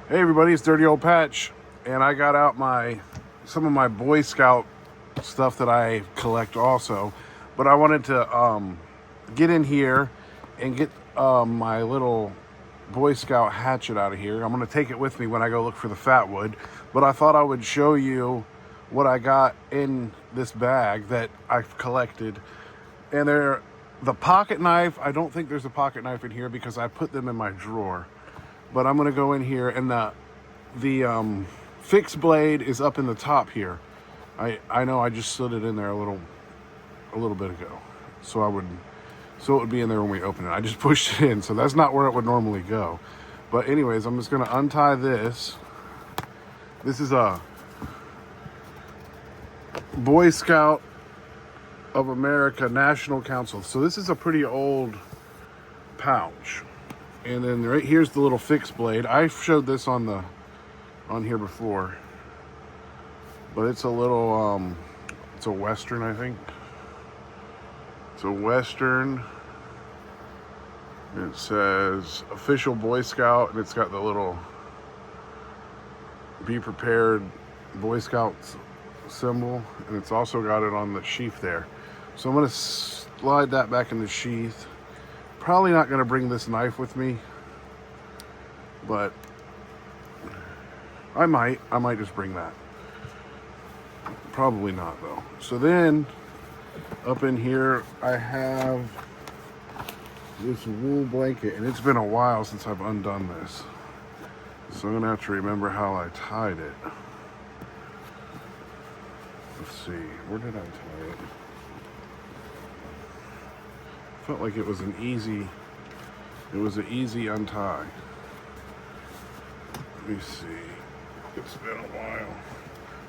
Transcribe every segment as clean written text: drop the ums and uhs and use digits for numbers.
Hey everybody, it's Dirty Old Patch, and I got out some of my Boy Scout stuff that I collect also, but I wanted to get in here and get my little Boy Scout hatchet out of here. I'm going to take it with me when I go look for the fat wood, but I thought I would show you what I got in this bag that I've collected. And the pocket knife, I don't think there's a pocket knife in here because I put them in my drawer. But I'm gonna go in here, and the fixed blade is up in the top here. I know I just slid it in there a little bit ago, so it would be in there when we open it. I just pushed it in, so that's not where it would normally go. But anyways, I'm just gonna untie this. This is a Boy Scout of America National Council. So this is a pretty old pouch. And then right here's the little fixed blade. I showed this on here before, but it's a little it's a Western, I think. It's a Western. It says official Boy Scout, and it's got the little be prepared Boy Scouts symbol, and it's also got it on the sheath there. So I'm gonna slide that back in the sheath. Probably not going to bring this knife with me, but I might just bring that. Probably not though. So then up in here I have this wool blanket, and it's been a while since I've undone this, so I'm gonna have to remember how I tied it. Let's see, where did I tie it? Felt like it was an easy untie. Let me see. It's been a while.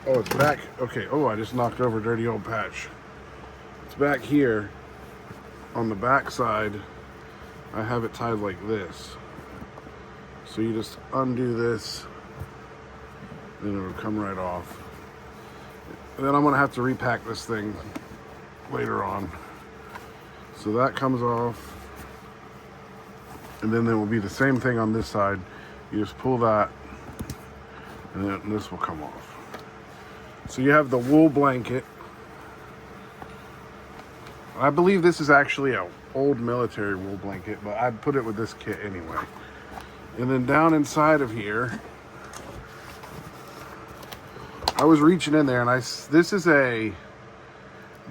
Oh, it's back. Okay. Oh, I just knocked over Dirty Old Patch. It's back here on the back side. I have it tied like this. So you just undo this, and it'll come right off. And then I'm gonna have to repack this thing later on. So that comes off, and then there will be the same thing on this side. You just pull that, and then this will come off. So you have the wool blanket. I believe this is actually an old military wool blanket, but I put it with this kit anyway. And then down inside of here, I was reaching in there, and this is a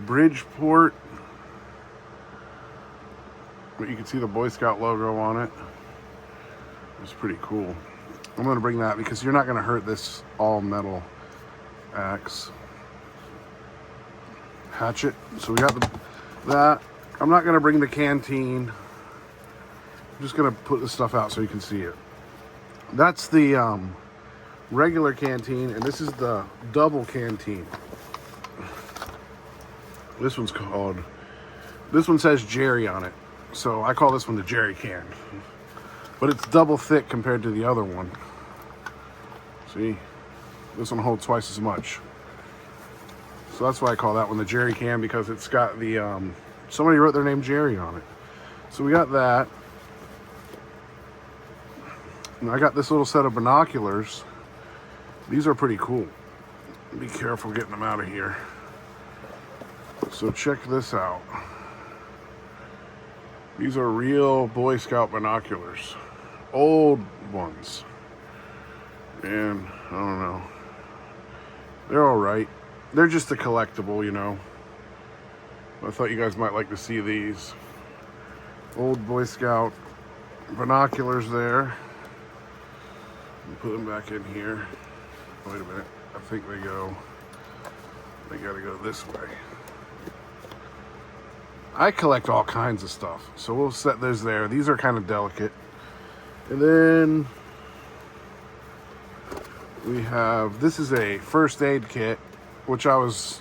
Bridgeport. But you can see the Boy Scout logo on it. It's pretty cool. I'm gonna bring that because you're not gonna hurt this all metal axe hatchet. So we got that. I'm not gonna bring the canteen. I'm just gonna put this stuff out so you can see it. That's the regular canteen, and this is the double canteen. This one says Jerry on it. So I call this one the Jerry can, but it's double thick compared to the other one. See, this one holds twice as much. So that's why I call that one the Jerry can, because it's got the, somebody wrote their name Jerry on it. So we got that. And I got this little set of binoculars. These are pretty cool. Be careful getting them out of here. So check this out. These are real Boy Scout binoculars, old ones, and I don't know, they're all right. They're just a collectible, you know. I thought you guys might like to see these old Boy Scout binoculars there. Put them back in here. Wait a minute, I think they gotta go this way. I collect all kinds of stuff, so we'll set those there. These are kind of delicate. And then we have, this is a first aid kit, this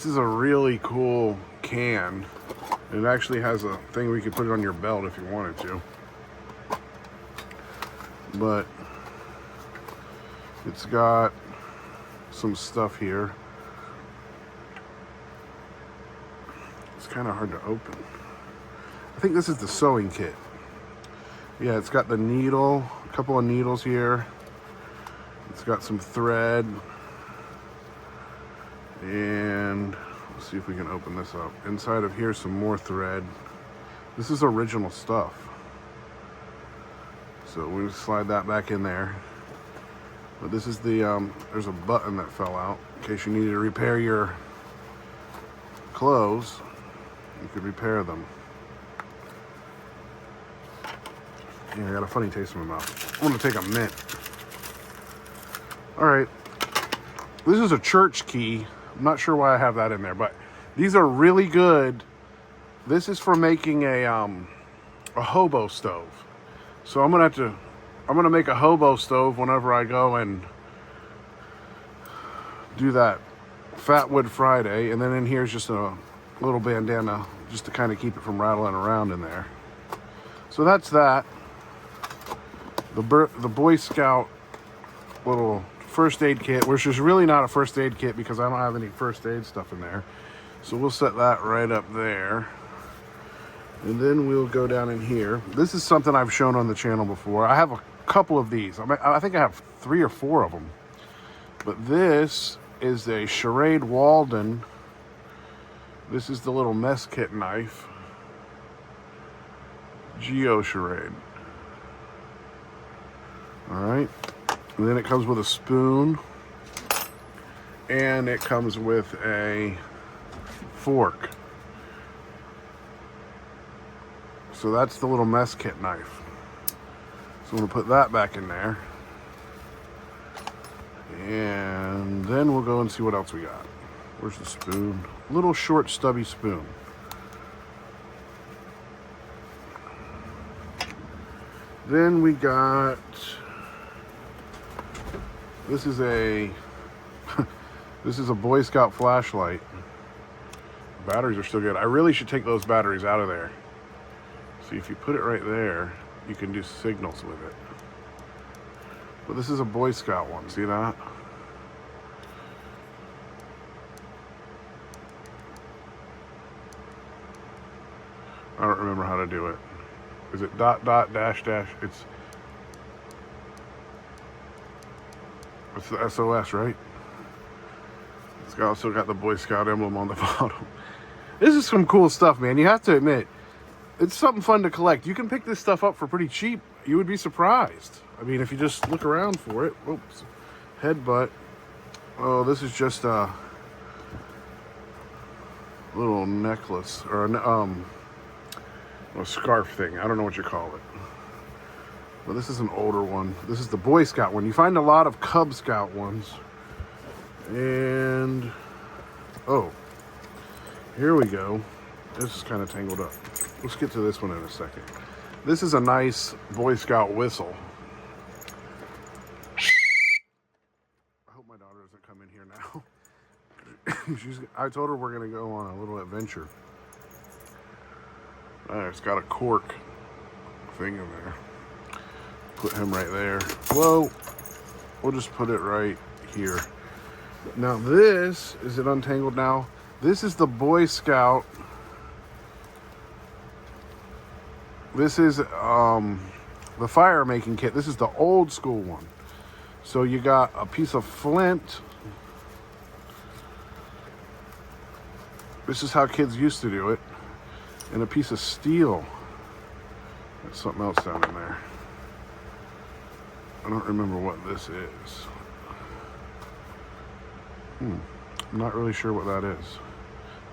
is a really cool can. It actually has a thing where you can put it on your belt if you wanted to. But it's got some stuff here. It's kind of hard to open. I think this is the sewing kit. Yeah, it's got the needle, a couple of needles here. It's got some thread. And let's see if we can open this up. Inside of here, some more thread. This is original stuff. So we just slide that back in there. But this is the, there's a button that fell out. In case you needed to repair your clothes, you could repair them. Yeah, I got a funny taste in my mouth. I'm gonna take a mint. All right, this is a church key. I'm not sure why I have that in there, but these are really good. This is for making a hobo stove. So I'm gonna make a hobo stove whenever I go and do that Fatwood Friday. And then in here's just a little bandana just to kind of keep it from rattling around in there. So that's that. The Boy Scout little first aid kit, which is really not a first aid kit because I don't have any first aid stuff in there. So we'll set that right up there. And then we'll go down in here. This is something I've shown on the channel before. I have a couple of these. I think I have 3 or 4 of them. But this is a Schrade Walden. This is the little mess kit knife. Geo Schrade. Alright. And then it comes with a spoon. And it comes with a fork. So that's the little mess kit knife. So I'm going to put that back in there. And then we'll go and see what else we got. Where's the spoon? Little short stubby spoon. Then we got, this is a Boy Scout flashlight. Batteries are still good. I really should take those batteries out of there. See, if you put it right there, you can do signals with it. But this is a Boy Scout one, see that? I don't remember how to do it. Is it dot dot dash dash? It's the SOS, right? It's also got the Boy Scout emblem on the bottom. This is some cool stuff, man. You have to admit, it's something fun to collect. You can pick this stuff up for pretty cheap. You would be surprised. I mean, if you just look around for it. Oops. Headbutt. Oh, this is just a little necklace or a scarf thing. I don't know what you call it. But this is an older one. This is the Boy Scout one. You find a lot of Cub Scout ones. And oh, here we go. This is kind of tangled up. Let's get to this one in a second. This is a nice Boy Scout whistle. I hope my daughter doesn't come in here now. I told her we're going to go on a little adventure. It's got a cork thing in there. Put him right there. Whoa. We'll just put it right here. Now this, is it untangled now? This is the Boy Scout. This is the fire making kit. This is the old school one. So you got a piece of flint. This is how kids used to do it. And a piece of steel. There's something else down in there. I don't remember what this is. I'm not really sure what that is.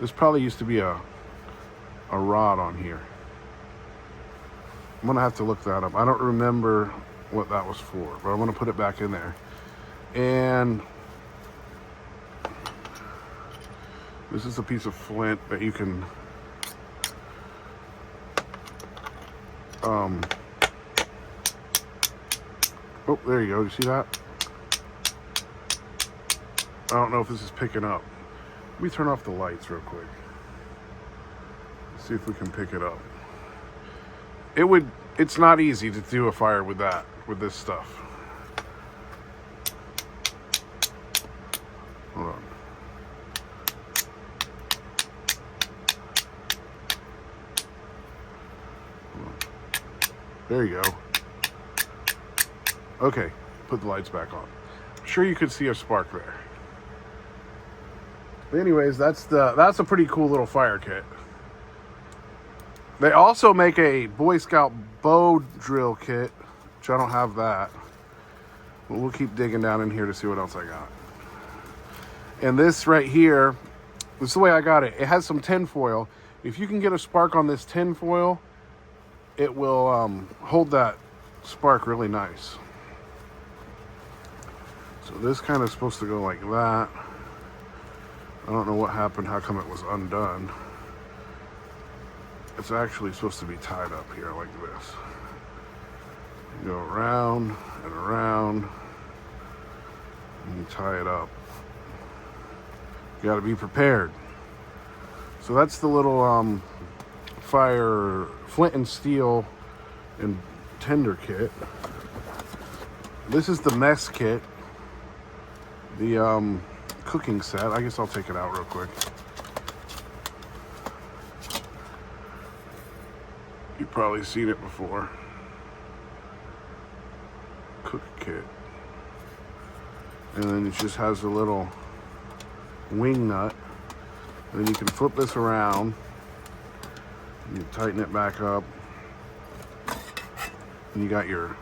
This probably used to be a rod on here. I'm gonna have to look that up. I don't remember what that was for, but I'm gonna put it back in there. And this is a piece of flint that you can oh, there you go. You see that? I don't know if this is picking up. Let me turn off the lights real quick. See if we can pick it up. It's not easy to do a fire with this stuff. Hold on. There you go. Okay, put the lights back on. sure you could see a spark there. But anyways, that's a pretty cool little fire kit. They also make a Boy Scout bow drill kit, which I don't have that. But we'll keep digging down in here to see what else I got. And this right here, this is the way I got it. It has some tin foil. If you can get a spark on this tin foil, it will hold that spark really nice. So this kind of supposed to go like that. I don't know what happened, how come it was undone. It's actually supposed to be tied up here like this. You go around and around, and you tie it up. You gotta be prepared. So that's the little fire flint and steel and tinder kit. This is the mess kit. The cooking set. I guess I'll take it out real quick. You've probably seen it before. Cook kit. And then it just has a little wing nut. And then you can flip this around. You tighten it back up. And you got your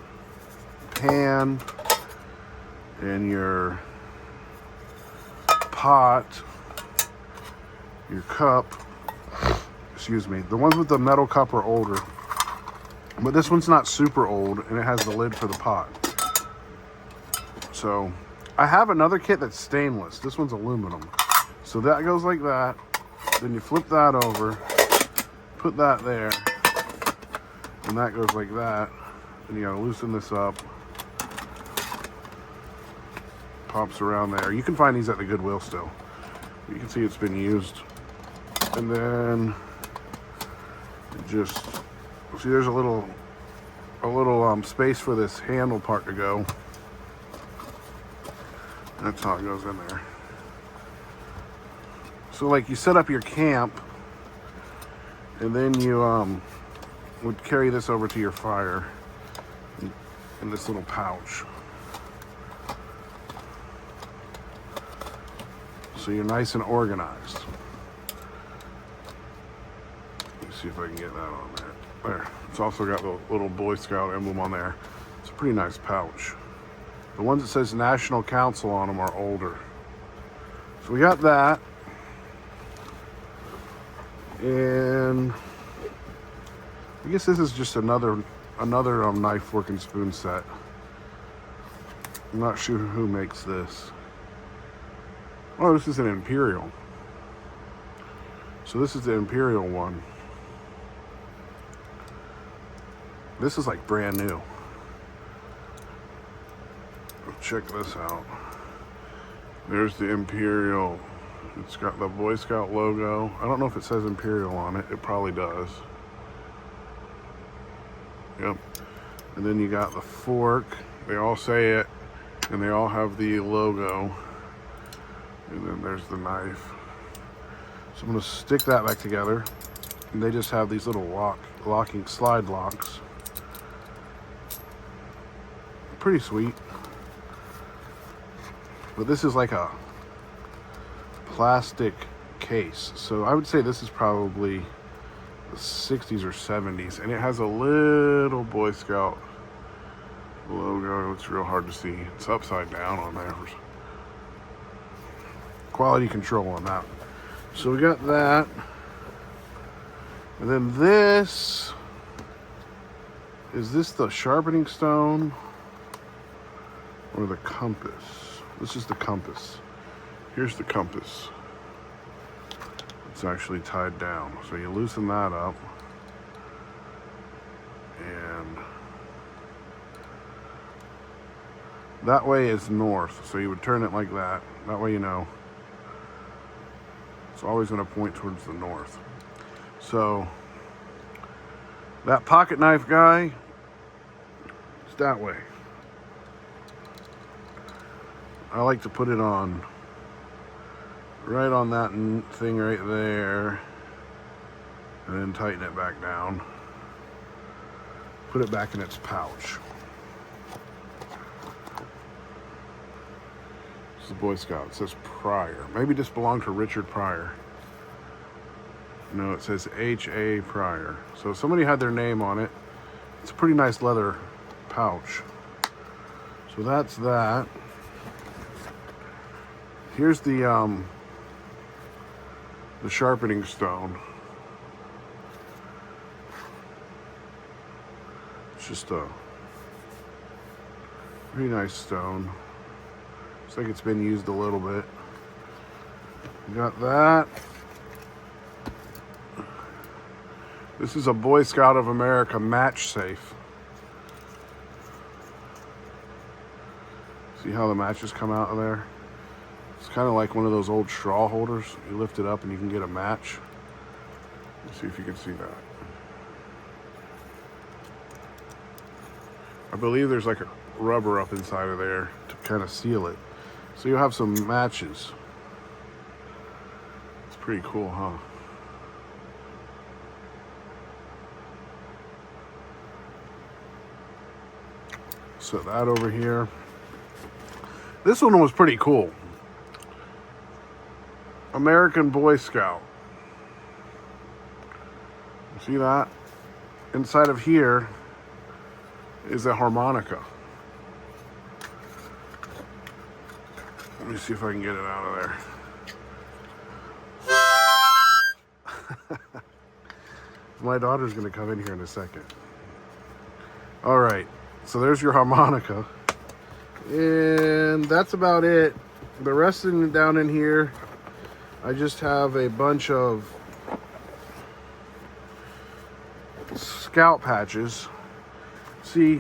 pan and your pot, your cup. Excuse me. The ones with the metal cup are older. But this one's not super old, and it has the lid for the pot. So, I have another kit that's stainless. This one's aluminum. So that goes like that. Then you flip that over, put that there, and that goes like that. Then you gotta loosen this up. Pops around there. You can find these at the Goodwill still. You can see it's been used. And then just see there's a little space for this handle part to go. That's how it goes in there. So like you set up your camp, and then you would carry this over to your fire in this little pouch. So you're nice and organized. Let's see if I can get that on there. There. It's also got the little Boy Scout emblem on there. It's a pretty nice pouch. The ones that says National Council on them are older. So we got that. And I guess this is just another knife, fork, and spoon set. I'm not sure who makes this. Oh, this is an Imperial. So this is the Imperial one. This is like brand new. Check this out. There's the Imperial. It's got the Boy Scout logo. I don't know if it says Imperial on it. It probably does. Yep. And then you got the fork. They all say it, and they all have the logo. And then there's the knife. So I'm going to stick that back together. And they just have these little locking slide locks. Pretty sweet. But this is like a plastic case. So I would say this is probably the 60s or 70s. And it has a little Boy Scout logo. It's real hard to see. It's upside down on there. Quality control on that. So we got that. And then this, is this the sharpening stone or the compass? This is the compass. Here's the compass. It's actually tied down. So you loosen that up. And that way is north. So you would turn it like that. That way you know. It's always going to point towards the north. So that pocket knife guy is that way. I like to put it on right on that thing right there, and then tighten it back down. Put it back in its pouch. This is a Boy Scout. It says Pryor. Maybe this belonged to Richard Pryor. No, it says H.A. Pryor. So somebody had their name on it. It's a pretty nice leather pouch. So that's that. Here's the sharpening stone. It's just a pretty nice stone. Looks like it's been used a little bit. We got that. This is a Boy Scout of America match safe. See how the matches come out of there? It's kind of like one of those old straw holders. You lift it up and you can get a match. Let's see if you can see that. I believe there's like a rubber up inside of there to kind of seal it. So you'll have some matches. It's pretty cool, huh? Set that over here. This one was pretty cool. American Boy Scout. See that? Inside of here is a harmonica. Let me see if I can get it out of there. My daughter's gonna come in here in a second. All right, so there's your harmonica. And that's about it. The rest of down in here, I just have a bunch of scout patches. See,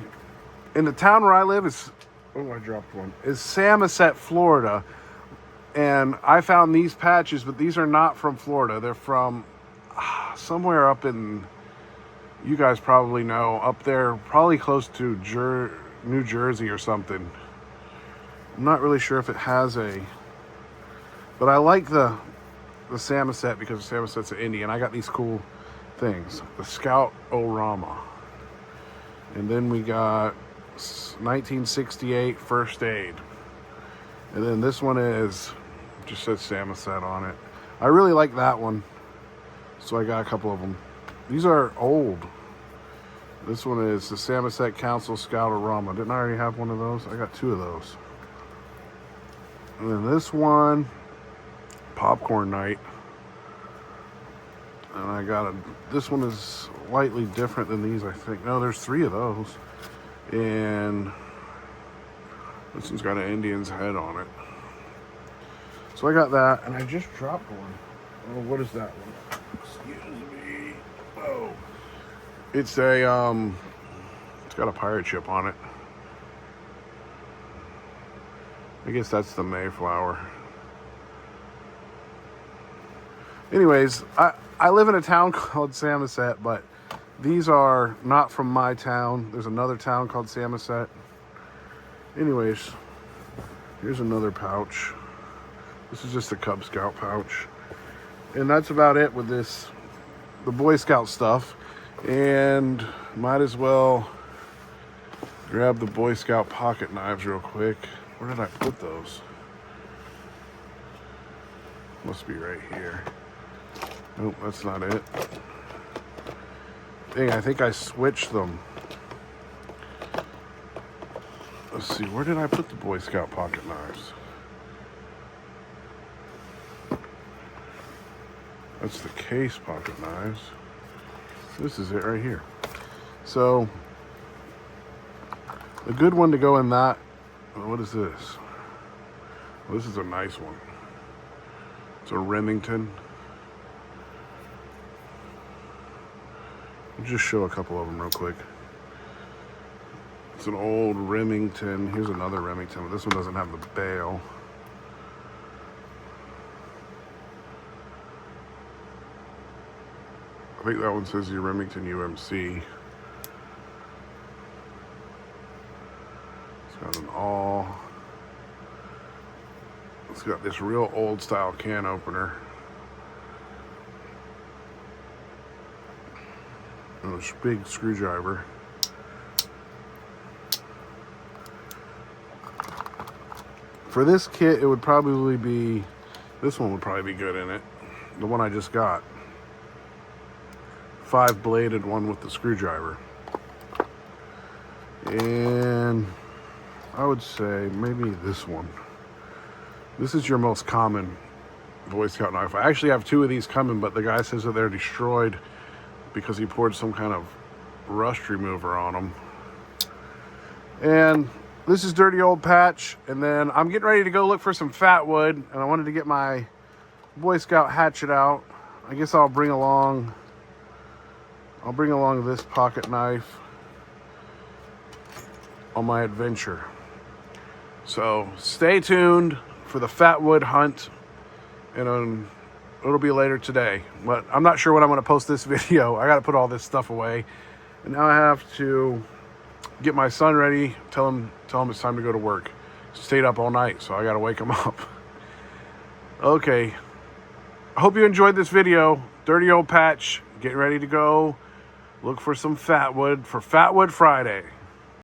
in the town where I live is, oh, I dropped one, is Samoset, Florida. And I found these patches, but these are not from Florida. They're from somewhere up in, you guys probably know, up there, probably close to New Jersey or something. I'm not really sure if it has a, but I like the Samoset because Samoset's an Indian. I got these cool things. The Scout-O-Rama. And then we got 1968 First Aid. And then this one is, just says Samoset on it. I really like that one. So I got a couple of them. These are old. This one is the Samoset Council Scout-O-Rama. Didn't I already have one of those? I got two of those. And then this one, Popcorn Night. And I got this one is slightly different than these, I think. No, there's three of those. And this one's got an Indian's head on it. So I got that, and I just dropped one. Oh, what is that one? Excuse me. Oh. It's a, it's got a pirate ship on it. I guess that's the Mayflower. Anyways, I live in a town called Samoset, but these are not from my town. There's another town called Samoset. Anyways, here's another pouch. This is just a Cub Scout pouch. And that's about it with this, the Boy Scout stuff. And might as well grab the Boy Scout pocket knives real quick. Where did I put those? Must be right here. Nope, that's not it. Dang, I think I switched them. Let's see, where did I put the Boy Scout pocket knives? That's the case pocket knives. This is it right here. So, a good one to go in that. What is this? Well, this is a nice one. It's a Remington. I'll just show a couple of them real quick. It's an old Remington. Here's another Remington, but this one doesn't have the bail. I think that one says the Remington UMC. It's got an all. It's got this real old style can opener. And this big screwdriver. For this kit, it would probably be, this one would probably be good in it. The one I just got. 5-bladed one with the screwdriver. And I would say maybe this one. This is your most common Boy Scout knife. I actually have 2 of these coming, but the guy says that they're destroyed because he poured some kind of rust remover on them. And this is Dirty Old Patch. And then I'm getting ready to go look for some fat wood, and I wanted to get my Boy Scout hatchet out. I guess I'll bring along this pocket knife on my adventure. So stay tuned for the fat wood hunt, and it'll be later today. But I'm not sure when I'm going to post this video. I got to put all this stuff away, and now I have to get my son ready. Tell him it's time to go to work. Stayed up all night, so I got to wake him up. Okay. I hope you enjoyed this video. Dirty Old Patch, getting ready to go look for some fat wood for Fat Wood Friday.